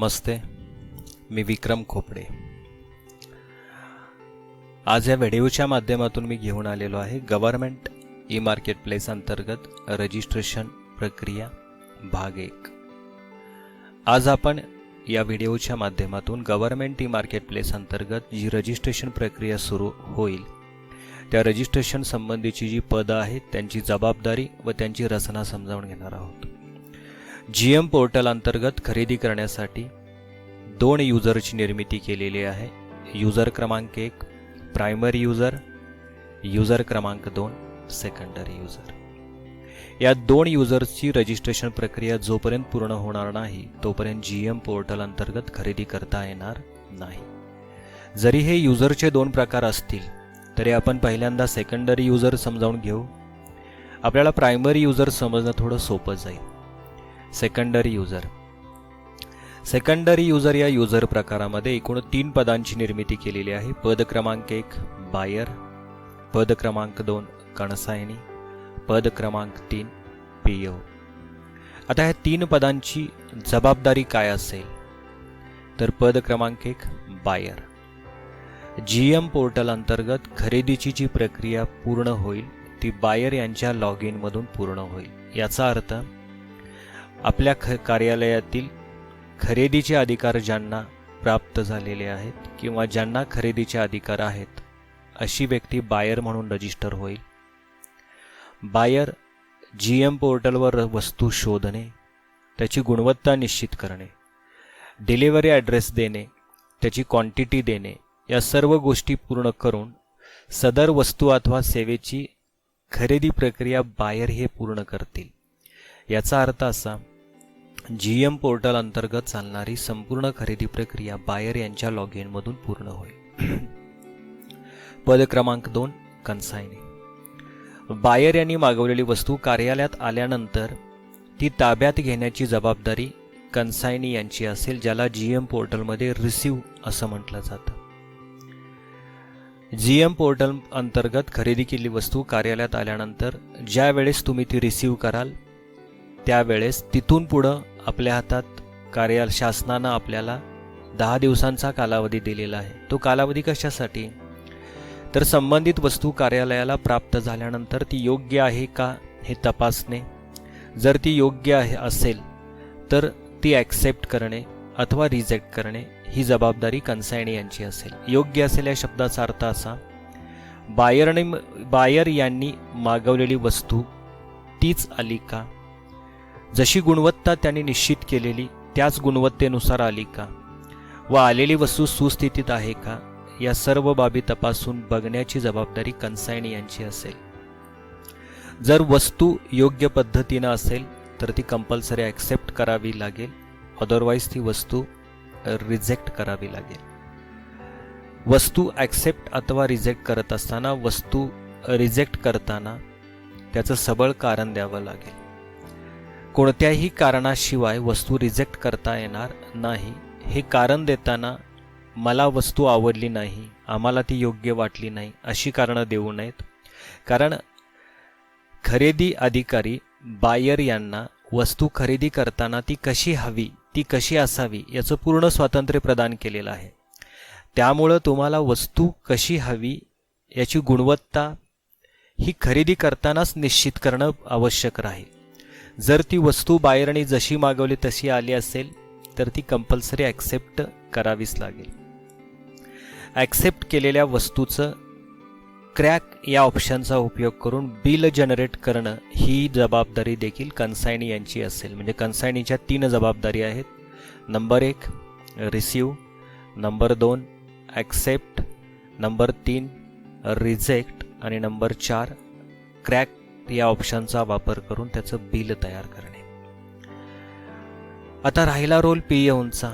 नमस्ते, मी विक्रम खोपडे। आज या व्हिडिओच्या माध्यमातून मी घेऊन आलेलो आहे गव्हर्नमेंट ई मार्केट प्लेस अंतर्गत रजिस्ट्रेशन प्रक्रिया भाग 1। आज आपण या व्हिडिओच्या माध्यमातून गव्हर्नमेंट ई मार्केट प्लेस अंतर्गत जी रजिस्ट्रेशन प्रक्रिया सुरू होईल त्या रजिस्ट्रेशन संबंधीची जी पदं आहेत त्यांची जबाबदारी व त्यांची रचना समजावून घेणार आहोत। जीएम पोर्टल अंतर्गत खरेदी करण्यासाठी 2 युजरची निर्मिती केलेली आहे। युजर क्रमांक 1 प्रायमरी युजर, युजर क्रमांक 2 सेकंडरी युजर। या 2 युजर्सची रजिस्ट्रेशन प्रक्रिया जोपर्यंत पूर्ण होणार नाही तोपर्यंत जीएम पोर्टल अंतर्गत खरेदी करता येणार नाही। जरी हे युजरचे 2 प्रकार असतील तरी आपण पहिल्यांदा सेकंडरी युजर समजावून घेऊ। आपल्याला प्रायमरी युजर समजणं थोडं सोपं जाईल। सेकंडरी युजर या युजर प्रकारामध्ये एकूण 3 पदांची निर्मिती केलेली आहे। पद क्रमांक 1 बायर, पद क्रमांक 2 कणसायनी, पद क्रमांक 3 पीओ। आता ह्या 3 पदांची जबाबदारी काय असेल तर पद क्रमांक 1 बायर, जीएम पोर्टल अंतर्गत खरेदीची जी प्रक्रिया पूर्ण होईल ती बायर यांच्या लॉग इन मधून पूर्ण होईल। याचा अर्थ आपल्या कार्यालयातील खरेदीचे अधिकार ज्यांना प्राप्त झालेले आहेत किंवा ज्यांना खरेदीचे अधिकार आहेत अशी व्यक्ती बायर म्हणून रजिस्टर होईल। बायर जीएम पोर्टलवर वस्तू शोधणे, त्याची गुणवत्ता निश्चित करणे, डिलिव्हरी ॲड्रेस देणे, त्याची क्वांटिटी देणे या सर्व गोष्टी पूर्ण करून सदर वस्तू अथवा सेवेची खरेदी प्रक्रिया बायर हे पूर्ण करतील। याचा अर्थ असा जीएम पोर्टल अंतर्गत चालणारी संपूर्ण खरेदी प्रक्रिया बायर यांच्या लॉग इन मधून पूर्ण होईल। पद क्रमांक 2 कन्सायनी, बायर यांनी मागवलेली वस्तू कार्यालयात आल्यानंतर ती ताब्यात घेण्याची जबाबदारी कन्सायनी यांची असेल, ज्याला जीएम पोर्टलमध्ये रिसीव असं म्हटलं जातं। जीएम पोर्टल अंतर्गत खरेदी केलेली वस्तू कार्यालयात आल्यानंतर ज्या वेळेस तुम्ही ती रिसीव कराल त्यावेळेस तिथून पुढं आपल्या हातात शासनानं आपल्याला 10 दिवसांचा कालावधी दिलेला आहे। तो कालावधी कशासाठी तर संबंधित वस्तू कार्यालयाला प्राप्त झाल्यानंतर ती योग्य आहे का हे तपासणे, जर ती योग्य आहे असेल तर ती ॲक्सेप्ट करणे अथवा रिजेक्ट करणे ही जबाबदारी कन्सायनी यांची असेल। योग्य असेल या शब्दाचा अर्थ असा बायर यांनी मागवलेली वस्तू तीच आली का, जशी गुणवत्ता त्यांनी निश्चित केलेली त्याच गुणवत्तेनुसार आली का व आलेली वस्तू सुस्थितीत आहे का या सर्व बाबी तपासून बघण्याची जबाबदारी कन्सायनी यांची असेल। जर वस्तू योग्य पद्धतीनं असेल तर ती कंपल्सरी ॲक्सेप्ट करावी लागेल, अदरवाईज ती वस्तू रिजेक्ट करावी लागेल। वस्तू ॲक्सेप्ट अथवा रिजेक्ट करत असताना वस्तू रिजेक्ट करताना त्याचं सबळ कारण द्यावं लागेल। कोणत्याही कारणाशिवाय वस्तू रिजेक्ट करता येणार नाही। हे कारण देताना मला वस्तू आवडली नाही, आम्हाला ती योग्य वाटली नाही अशी कारणं देऊ नयेत, कारण खरेदी अधिकारी बायर यांना वस्तू खरेदी करताना ती कशी हवी ती कशी असावी याचं पूर्ण स्वातंत्र्य प्रदान केलेलं आहे। त्यामुळं तुम्हाला वस्तू कशी हवी याची गुणवत्ता ही खरेदी करतानाच निश्चित करणं आवश्यक राहील। जर ती वस्तू बायरने जशी मागवली तशी आली असेल तर ती कंपल्सरी ॲक्सेप्ट करावीच लागेल। ॲक्सेप्ट केलेल्या वस्तूचं क्रॅक या ऑप्शनचा उपयोग करून बिल जनरेट करणं ही जबाबदारी देखील कन्सायनी यांची असेल। म्हणजे कन्सायनीच्या 3 जबाबदारी आहेत। Number 1 receive, number 2 accept, number 3 reject आणि नंबर 4 क्रॅक या ऑप्शनचा वापर करून त्याचं बिल तयार करणे। आता राहिला रोल पीओचा।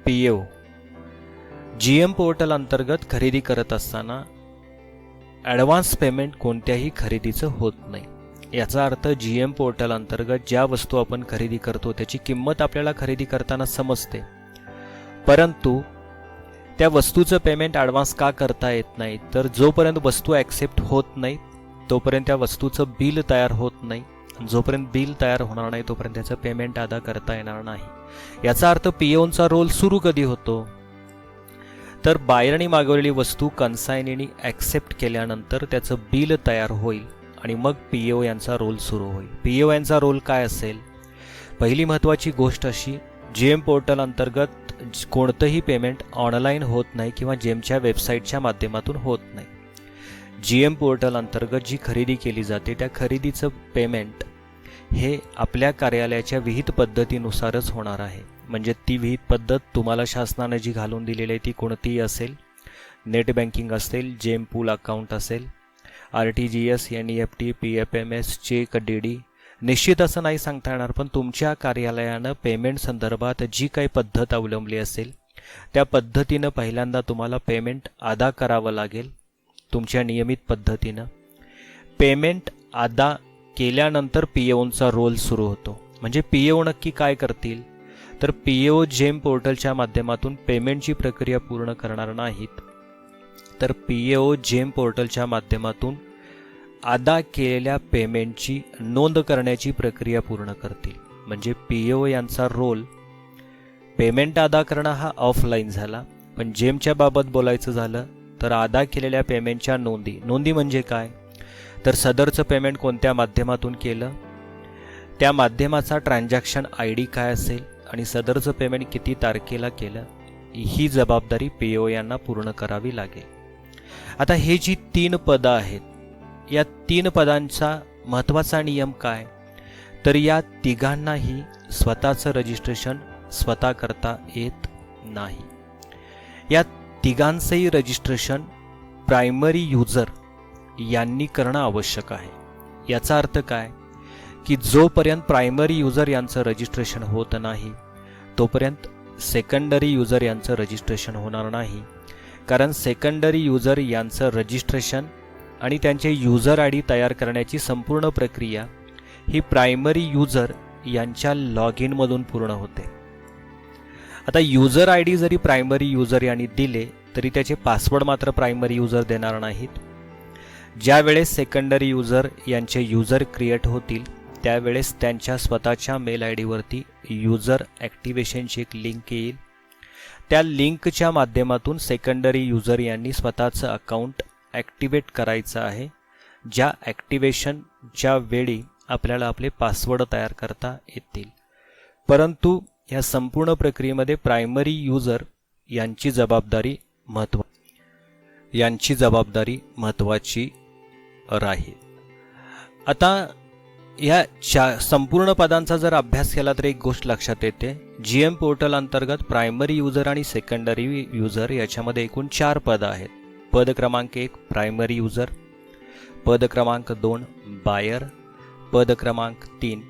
पीओ जीएम पोर्टल अंतर्गत खरेदी करत असताना ॲडव्हान्स पेमेंट कोणत्याही खरेदीचं होत नाही। याचा अर्थ जीएम पोर्टल अंतर्गत ज्या वस्तू आपण खरेदी करतो त्याची किंमत आपल्याला खरेदी करताना समजते, परंतु त्या वस्तूचं पेमेंट ॲडव्हान्स का करता येत नाही तर जोपर्यंत वस्तू ॲक्सेप्ट होत नाही तोपर्यंत त्या वस्तूचं बिल तयार होत नाही जोपर्यंत बिल तयार होणार नाही तोपर्यंत त्याचं पेमेंट अदा करता येणार नाही। याचा अर्थ पीओचा रोल सुरू कधी होतो, तर बायरनी मागवलेली वस्तू कन्सायनीने ॲक्सेप्ट केल्यानंतर त्याचं बिल तयार होईल आणि मग पीओ यांचा रोल सुरू होईल। पीओ यांचा रोल काय असेल? पहिली महत्त्वाची गोष्ट अशी, जेम पोर्टल अंतर्गत कोणतंही पेमेंट ऑनलाईन होत नाही किंवा जेमच्या वेबसाईटच्या माध्यमातून होत नाही। जीएम पोर्टल अंतर्गत जी खरेदी केली जाते त्या खरेदीचं पेमेंट हे आपल्या कार्यालयाच्या विहित पद्धतीनुसारच होणार आहे। म्हणजे ती विहित पद्धत तुम्हाला शासनाने जी घालून दिलेली आहे ती कोणतीही असेल, नेट बँकिंग असेल, जेम पूल अकाउंट असेल, RTGS, NEFT, PFMS, cheque, DD, निश्चित असं नाही सांगता येणार, पण तुमच्या कार्यालयानं पेमेंट संदर्भात जी काही पद्धत अवलंबली असेल त्या पद्धतीनं पहिल्यांदा तुम्हाला पेमेंट अदा करावं लागेल तुमच्या नियमित पद्धतीनं। पेमेंट अदा केल्यानंतर पीओचा रोल सुरू होतो। म्हणजे पीओ नक्की काय करतील, तर पीओ जेम पोर्टलच्या माध्यमातून पेमेंटची प्रक्रिया पूर्ण करणार नाहीत, तर पीओ जेम पोर्टलच्या माध्यमातून अदा केलेल्या पेमेंटची नोंद करण्याची प्रक्रिया पूर्ण करतील। म्हणजे पीओ यांचा रोल पेमेंट अदा करणं हा ऑफलाईन झाला, पण जेमच्या बाबत बोलायचं झालं तर अदा केलेल्या पेमेंटच्या नोंदी म्हणजे काय, तर सदरचं पेमेंट कोणत्या माध्यमातून केलं, त्या माध्यमाचा ट्रान्झॅक्शन ID काय असेल आणि सदरचं पेमेंट किती तारखेला केलं, ही जबाबदारी पीओ यांना पूर्ण करावी लागेल। आता हे जी 3 पदं आहेत, या 3 पदांचा महत्त्वाचा नियम काय, तर या तिघांनाही स्वतःचं रजिस्ट्रेशन स्वतः करता येत नाही। या तिघांचंही रजिस्ट्रेशन प्रायमरी युजर यांनी करणं आवश्यक आहे। याचा अर्थ काय, की जोपर्यंत प्रायमरी युजर यांचं रजिस्ट्रेशन होत नाही तोपर्यंत सेकंडरी युजर यांचं रजिस्ट्रेशन होणार नाही, कारण सेकंडरी युजर यांचं रजिस्ट्रेशन आणि त्यांचे युजर ID तयार करण्याची संपूर्ण प्रक्रिया ही प्रायमरी युजर यांच्या लॉग इनमधून पूर्ण होते। आता युजर ID जरी प्रायमरी युजर यांनी दिले तरी त्याचे पासवर्ड मात्र प्रायमरी युजर देणार नाहीत। ज्या वेळेस सेकंडरी युजर यांचे युजर क्रिएट होतील त्यावेळेस त्यांच्या स्वतःच्या मेल ID वरती युजर ॲक्टिवेशनची एक लिंक येईल। त्या लिंकच्या माध्यमातून सेकंडरी युजर यांनी स्वतःचं अकाउंट ॲक्टिवेट करायचं आहे, ज्या ॲक्टिवेशनच्या वेळी आपल्याला आपले पासवर्ड तयार करता येतील। परंतु या संपूर्ण प्रक्रियेमध्ये प्रायमरी युजर यांची जबाबदारी महत्त्वाची राहील। आता या संपूर्ण पदांचा जर अभ्यास केला तर एक गोष्ट लक्षात येते, जीएम पोर्टल अंतर्गत प्रायमरी युजर आणि सेकंडरी युजर याच्यामध्ये एकूण 4 पदं आहेत। पद क्रमांक 1 प्रायमरी युजर, पद क्रमांक 2 बायर, पद क्रमांक 3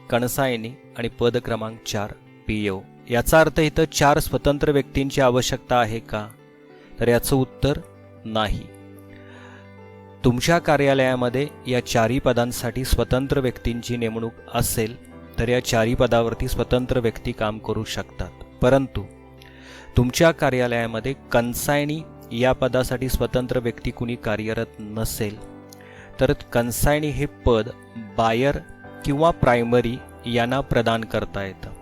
कणसायनी आणि पद क्रमांक 4 पीओ। याचा अर्थ इथं 4 स्वतंत्र व्यक्तींची आवश्यकता आहे का, तर याचं उत्तर नाही। तुमच्या कार्यालयामध्ये या 4ही पदांसाठी स्वतंत्र व्यक्तींची नेमणूक असेल तर या 4ही पदावरती स्वतंत्र व्यक्ती काम करू शकतात, परंतु तुमच्या कार्यालयामध्ये कन्सायनी या पदासाठी स्वतंत्र व्यक्ती कुणी कार्यरत नसेल तर कन्सायनी हे पद बायर किंवा प्रायमरी यांना प्रदान करता येतं।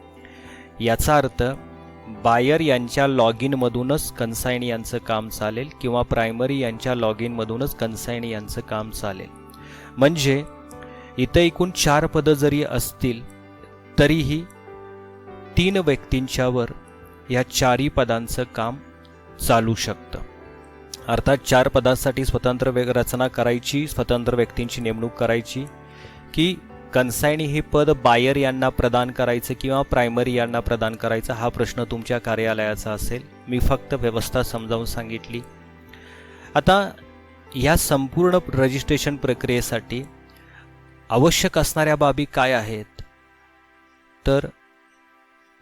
याचा अर्थ बायर यांच्या लॉग इनमधूनच कन्सायनी यांचं काम चालेल किंवा प्रायमरी यांच्या लॉग इनमधूनच कन्सायनी यांचं काम चालेल। म्हणजे इथं एकूण 4 पदं जरी असतील तरीही 3 व्यक्तींच्यावर या 4ही पदांचं काम चालू शकतं। अर्थात 4 पदांसाठी स्वतंत्र रचना करायची, स्वतंत्र व्यक्तींची नेमणूक करायची की कन्सायनी हे पद बायर यांना प्रदान करायचं किंवा प्रायमरी यांना प्रदान करायचं, हा प्रश्न तुमच्या कार्यालयाचा असेल। मी फक्त व्यवस्था समजावून सांगितली। आता या संपूर्ण रजिस्ट्रेशन प्रक्रियेसाठी आवश्यक असणाऱ्या बाबी काय आहेत, तर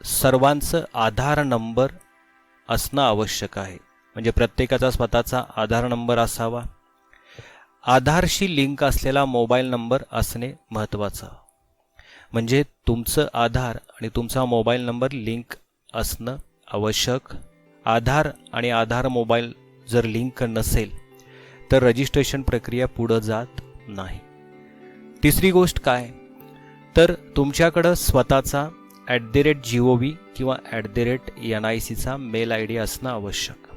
सर्वांचं आधार नंबर असणं आवश्यक आहे। म्हणजे प्रत्येकाचा स्वतःचा आधार नंबर असावा, आधारशी लिंक असलेला मोबाईल नंबर असणे महत्त्वाचं। म्हणजे तुमचं आधार आणि तुमचा मोबाईल नंबर लिंक असणं आवश्यक। आधार आणि आधार मोबाईल जर लिंक नसेल तर रजिस्ट्रेशन प्रक्रिया पुढे जात नाही। तिसरी गोष्ट काय, तर तुमच्याकडं स्वतःचा @gov किंवा @NICचा मेल आय डी असणं आवश्यक.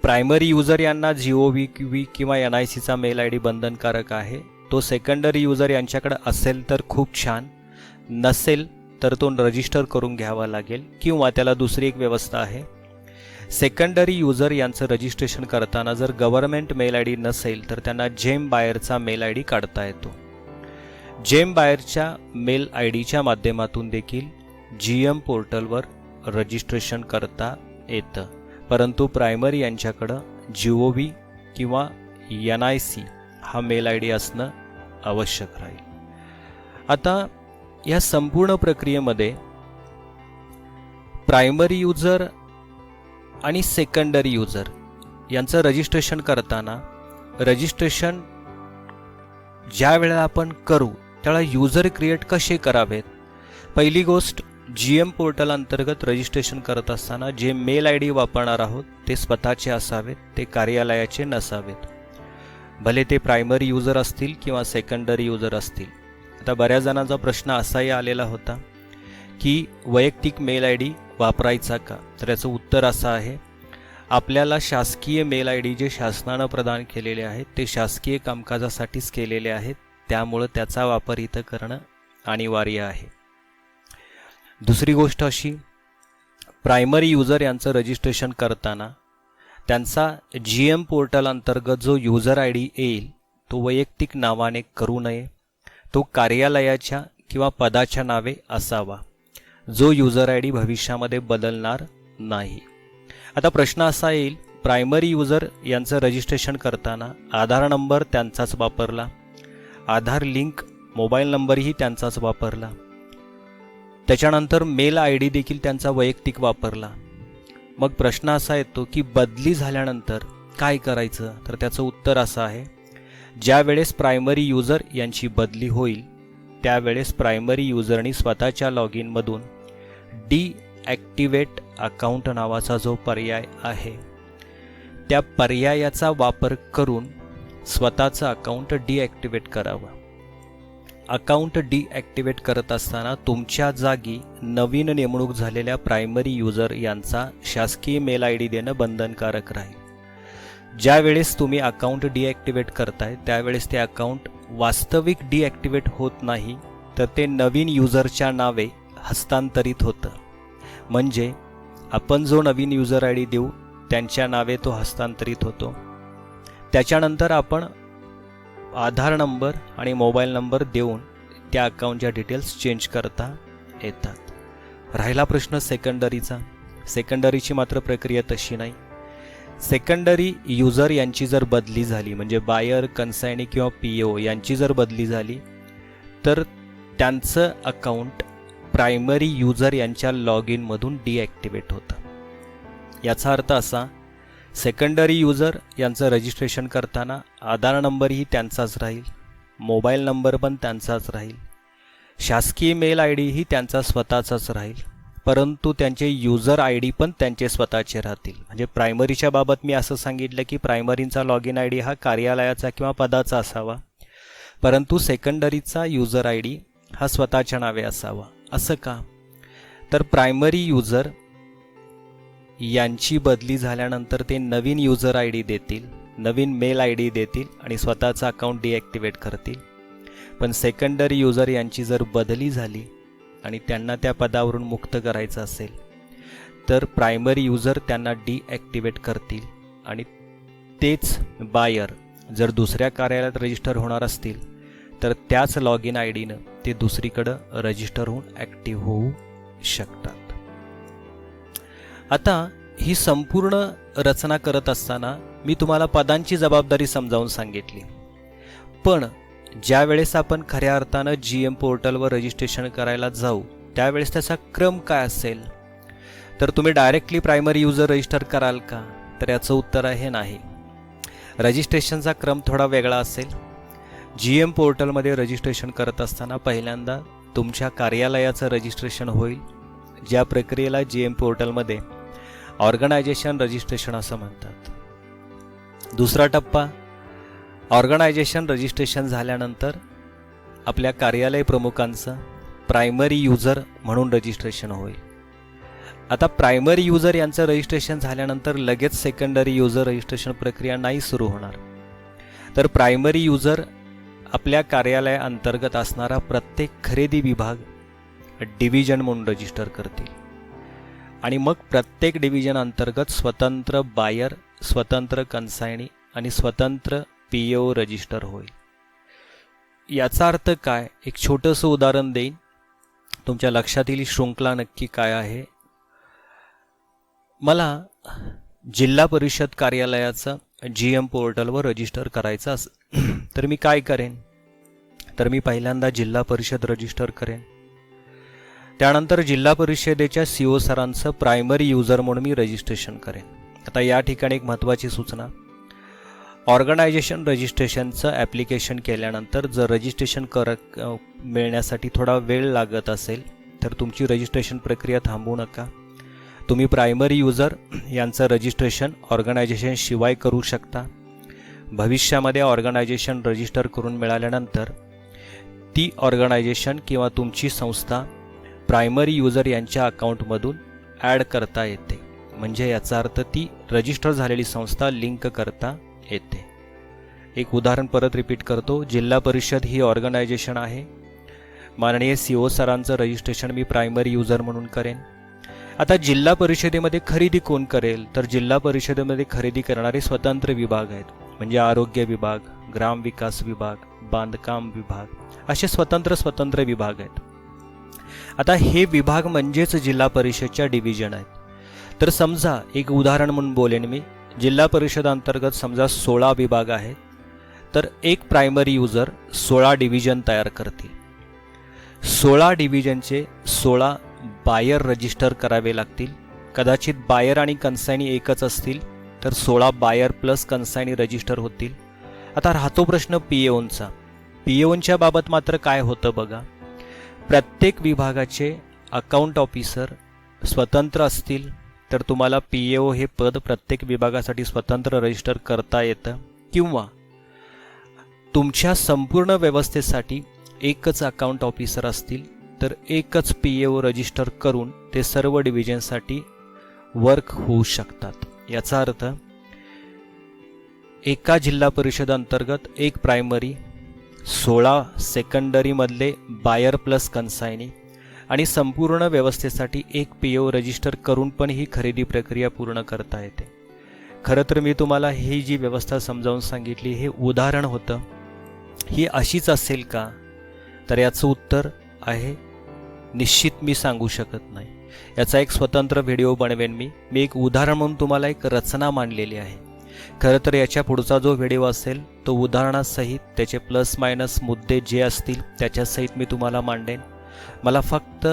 प्रायमरी युजर यांना GOV किंवा NICचा मेल आय डी बंधनकारक आहे. तो सेकंडरी युजर यांच्याकडे असेल तर खूप छान, नसेल तर तो रजिस्टर करून घ्यावा लागेल. किंवा त्याला दुसरी एक व्यवस्था आहे, सेकंडरी युजर यांचं रजिस्ट्रेशन करताना जर गव्हर्नमेंट मेल आय डी नसेल तर त्यांना जेम बायरचा मेल आय डी काढता येतो. जेम बायरच्या मेल आय डीच्या माध्यमातून देखील GM पोर्टलवर रजिस्ट्रेशन करता येतं. परंतु प्रायमरी यांच्याकडं GOV किंवा NIC हा मेल आय डी असणं आवश्यक राहील. आता या संपूर्ण प्रक्रियेमध्ये प्रायमरी युजर आणि सेकंडरी युजर यांचं रजिस्ट्रेशन करताना रजिस्ट्रेशन ज्या वेळेला आपण करू त्यावेळेला युजर क्रिएट कसे करावेत. पहिली गोष्ट, GM पोर्टल अंतर्गत रजिस्ट्रेशन करत असताना जे मेल आय डी वापरणार आहोत ते स्वतःचे असावेत, ते कार्यालयाचे नसावेत. भले ते प्रायमरी युजर असतील किंवा सेकंडरी युजर असतील. आता बऱ्याच जणांचा प्रश्न असाही आलेला होता की वैयक्तिक मेल आय डी वापरायचा का. तर याचं उत्तर असं आहे, आपल्याला शासकीय मेल आय डी जे शासनानं प्रदान केलेले आहेत ते शासकीय कामकाजासाठीच केलेले आहेत, त्यामुळं त्याचा वापर इथं करणं अनिवार्य आहे. दुसरी गोष्ट अशी, प्रायमरी युजर यांचं रजिस्ट्रेशन करताना त्यांचा GM पोर्टल अंतर्गत जो युजर आय डी येईल तो वैयक्तिक नावाने करू नये, तो कार्यालयाच्या किंवा पदाच्या नावे असावा, जो युजर आय डी भविष्यामध्ये बदलणार नाही. आता प्रश्न असा येईल, प्रायमरी युजर यांचं रजिस्ट्रेशन करताना आधार नंबर त्यांचाच वापरला, आधार लिंक मोबाईल नंबरही त्यांचाच वापरला, त्याच्यानंतर मेल आय डी देखील त्यांचा वैयक्तिक वापरला. मग प्रश्न असा येतो की बदली झाल्यानंतर काय करायचं. तर त्याचं उत्तर असं आहे, ज्या वेळेस प्रायमरी युजर यांची बदली होईल त्यावेळेस प्रायमरी युजरनी स्वतःच्या लॉग इनमधून डिॲक्टिवेट अकाउंट नावाचा जो पर्याय आहे त्या पर्यायाचा वापर करून स्वतःचं अकाउंट डिॲक्टिवेट करावं. अकाउंट डिॲक्टिवेट करत असताना तुमच्या जागी नवीन नेमणूक झालेल्या प्रायमरी युजर यांचा शासकीय मेल आय डी देणं बंधनकारक राहील. ज्या वेळेस तुम्ही अकाउंट डिॲक्टिवेट करताय त्यावेळेस ते अकाउंट वास्तविक डिॲक्टिवेट होत नाही, तर ते नवीन युजरच्या नावे हस्तांतरित होतं. म्हणजे आपण जो नवीन युजर आय डी देऊ त्यांच्या नावे तो हस्तांतरित होतो. त्याच्यानंतर आपण आधार नंबर आणि मोबाईल नंबर देऊन त्या अकाउंटच्या डिटेल्स चेंज करता येतात. राहिला प्रश्न सेकंडरीचा. सेकंडरीची मात्र प्रक्रिया तशी नाही. सेकंडरी युजर यांची जर बदली झाली, म्हणजे बायर, कन्सायनी किंवा PO यांची जर बदली झाली तर त्यांचं अकाउंट प्रायमरी युजर यांच्या लॉग इनमधून डिॲक्टिवेट होतं. याचा अर्थ असा, सेकंडरी युजर यांचं रजिस्ट्रेशन करताना आधार नंबरही त्यांचाच राहील, मोबाईल नंबर पण त्यांचाच राहील, शासकीय मेल आय डीही त्यांचा स्वतःचाच राहील, परंतु त्यांचे युजर आय डी पण त्यांचे स्वतःचे राहतील. म्हणजे प्रायमरीच्या बाबत मी असं सांगितलं की प्रायमरीचा लॉग इन आय डी हा कार्यालयाचा किंवा पदाचा असावा, परंतु सेकंडरीचा युजर आय डी हा स्वतःच्या नावे असावा. असं का? तर प्रायमरी युजर यांची बदली झाल्यानंतर ते नवीन युजर आय डी देतील, नवीन मेल आय डी देतील आणि स्वतःचं अकाउंट डिॲक्टिवेट करतील. पण सेकंडरी युजर यांची जर बदली झाली आणि त्यांना त्या पदावरून मुक्त करायचं असेल तर प्रायमरी युजर त्यांना डिॲक्टिवेट करतील आणि तेच बायर जर दुसऱ्या कार्यालयात रजिस्टर होणार असतील तर त्याच लॉग इन आय डीनं ते दुसरीकडं रजिस्टर होऊन ॲक्टिव्ह होऊ शकतात. आता ही संपूर्ण रचना करत असताना मी तुम्हाला पदांची जबाबदारी समजावून सांगितली, पण ज्या वेळेस आपण खऱ्या अर्थानं GM पोर्टलवर रजिस्ट्रेशन करायला जाऊ त्यावेळेस त्याचा क्रम काय असेल. तर तुम्ही डायरेक्टली प्रायमरी युजर रजिस्टर कराल का? तर याचं उत्तर आहे नाही. रजिस्ट्रेशनचा क्रम थोडा वेगळा असेल. GM पोर्टलमध्ये रजिस्ट्रेशन करत असताना पहिल्यांदा तुमच्या कार्यालयाचं रजिस्ट्रेशन होईल, ज्या प्रक्रियेला GM पोर्टलमध्ये ऑर्गनायझेशन रजिस्ट्रेशन असं म्हणतात. दुसरा टप्पा, ऑर्गनायझेशन रजिस्ट्रेशन झाल्यानंतर आपल्या कार्यालय प्रमुखांचं प्रायमरी युजर म्हणून रजिस्ट्रेशन होईल. आता प्रायमरी युजर यांचं रजिस्ट्रेशन झाल्यानंतर लगेच सेकंडरी युजर रजिस्ट्रेशन प्रक्रिया नाही सुरू होणार. तर प्रायमरी युजर आपल्या कार्यालयाअंतर्गत असणारा प्रत्येक खरेदी विभाग डिव्हिजन म्हणून रजिस्टर करतील आणि मग प्रत्येक डिव्हिजन अंतर्गत स्वतंत्र बायर, स्वतंत्र कन्सायनी आणि स्वतंत्र PO रजिस्टर होईल. याचा अर्थ काय? एक छोटंसं उदाहरण देईन, तुमच्या लक्षात येईल शृंखला नक्की काय आहे. मला जिल्हा परिषद कार्यालयाचं GM पोर्टलवर रजिस्टर करायचं असेल तर मी काय करेन? तर मी पहिल्यांदा जिल्हा परिषद रजिस्टर करेन. त्यानंतर जिल्हा परिषदेच्या CO सरांचं प्रायमरी युजर म्हणून मी रजिस्ट्रेशन करेन. आता या ठिकाणी एक महत्त्वाची सूचना, ऑर्गनायझेशन रजिस्ट्रेशनचं ॲप्लिकेशन केल्यानंतर जर रजिस्ट्रेशन मिळण्यासाठी थोडा वेळ लागत असेल तर तुमची रजिस्ट्रेशन प्रक्रिया थांबवू नका. तुम्ही प्रायमरी युजर यांचं रजिस्ट्रेशन ऑर्गनायझेशन शिवाय करू शकता. भविष्यामध्ये ऑर्गनायझेशन रजिस्टर करून मिळाल्यानंतर ती ऑर्गनायझेशन किंवा तुमची संस्था प्रायमरी युजर यांच्या अकाउंटमधून ॲड करता येते. म्हणजे याचा अर्थ ती रजिस्टर झालेली संस्था लिंक करता येते. एक उदाहरण परत रिपीट करतो. जिल्हा परिषद ही ऑर्गनायझेशन आहे. माननीय CO सरांचं रजिस्ट्रेशन मी प्रायमरी युजर म्हणून करेन. आता जिल्हा परिषदेमध्ये खरेदी कोण करेल? तर जिल्हा परिषदेमध्ये खरेदी करणारे स्वतंत्र विभाग आहेत. म्हणजे आरोग्य विभाग, ग्रामविकास विभाग, बांधकाम विभाग, असे स्वतंत्र विभाग आहेत. आता हे विभाग म्हणजेच जिल्हा परिषदच्या डिव्हिजन आहेत. तर समजा एक उदाहरण म्हणून बोलेन मी, जिल्हा परिषद अंतर्गत समजा 16 विभाग आहेत, तर एक प्रायमरी युजर 16 डिव्हिजन तयार करतील. 16 डिव्हिजनचे 16 बायर रजिस्टर करावे लागतील. कदाचित बायर आणि कन्सायनी एकच असतील तर 16 बायर प्लस कन्सायनी रजिस्टर होतील. आता राहतो प्रश्न POंचा. POंच्या बाबत मात्र काय होतं बघा, प्रत्येक विभागाचे अकाउंट ऑफिसर स्वतंत्र असतील तर तुम्हाला PO हे पद प्रत्येक विभागासाठी स्वतंत्र रजिस्टर करता येतं, किंवा तुमच्या संपूर्ण व्यवस्थेसाठी एकच अकाउंट ऑफिसर असतील तर एकच PO रजिस्टर करून ते सर्व डिव्हिजनसाठी वर्क होऊ शकतात. याचा अर्थ एका जिल्हा परिषद अंतर्गत एक प्रायमरी, 16 सेकंडरीमधले बायर प्लस कन्सायनी आणि संपूर्ण व्यवस्थेसाठी एक PO रजिस्टर करून पण ही खरेदी प्रक्रिया पूर्ण करता येते. खरं तर मी तुम्हाला ही जी व्यवस्था समजावून सांगितली हे उदाहरण होतं. ही अशीच असेल का? तर याचं उत्तर आहे निश्चित मी सांगू शकत नाही. याचा एक स्वतंत्र व्हिडिओ बनवेन मी एक उदाहरण म्हणून तुम्हाला एक रचना मांडलेली आहे. खरं तर याच्या पुढचा जो व्हिडिओ असेल तो उदाहरणासहित त्याचे प्लस मायनस मुद्दे जे असतील त्याच्यासहित मी तुम्हाला मांडेन. मला फक्त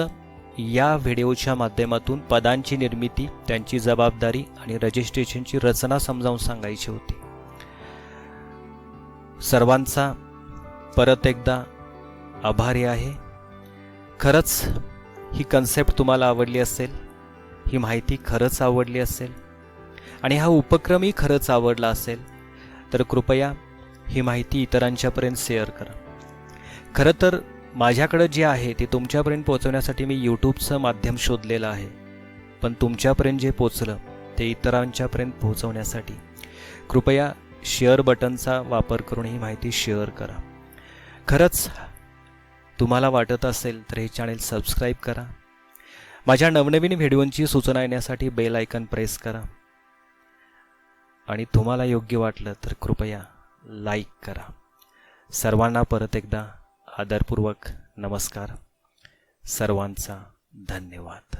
या व्हिडिओच्या माध्यमातून पदांची निर्मिती, त्यांची जबाबदारी आणि रजिस्ट्रेशनची रचना समजावून सांगायची होती. सर्वांचा परत एकदा आभारी आहे. खरंच ही कन्सेप्ट तुम्हाला आवडली असेल, ही माहिती खरंच आवडली असेल आणि हा उपक्रमही खरंच आवडला असेल तर कृपया ही माहिती इतरांच्यापर्यंत शेअर करा. खरं तर माझ्याकडं जे आहे ते तुमच्यापर्यंत पोहोचवण्यासाठी मी यूट्यूबचं माध्यम शोधलेलं आहे, पण तुमच्यापर्यंत जे पोचलं ते इतरांच्यापर्यंत पोहोचवण्यासाठी कृपया शेअर बटनचा वापर करून ही माहिती शेअर करा. खरंच तुम्हाला वाटत असेल तर हे चॅनेल सबस्क्राईब करा. माझ्या नवनवीन व्हिडिओंची सूचना येण्यासाठी बेल आयकन प्रेस करा आणि तुम्हाला योग्य वाटलं तर कृपया लाईक करा. सर्वांना परत एकदा आदरपूर्वक नमस्कार. सर्वांचा धन्यवाद.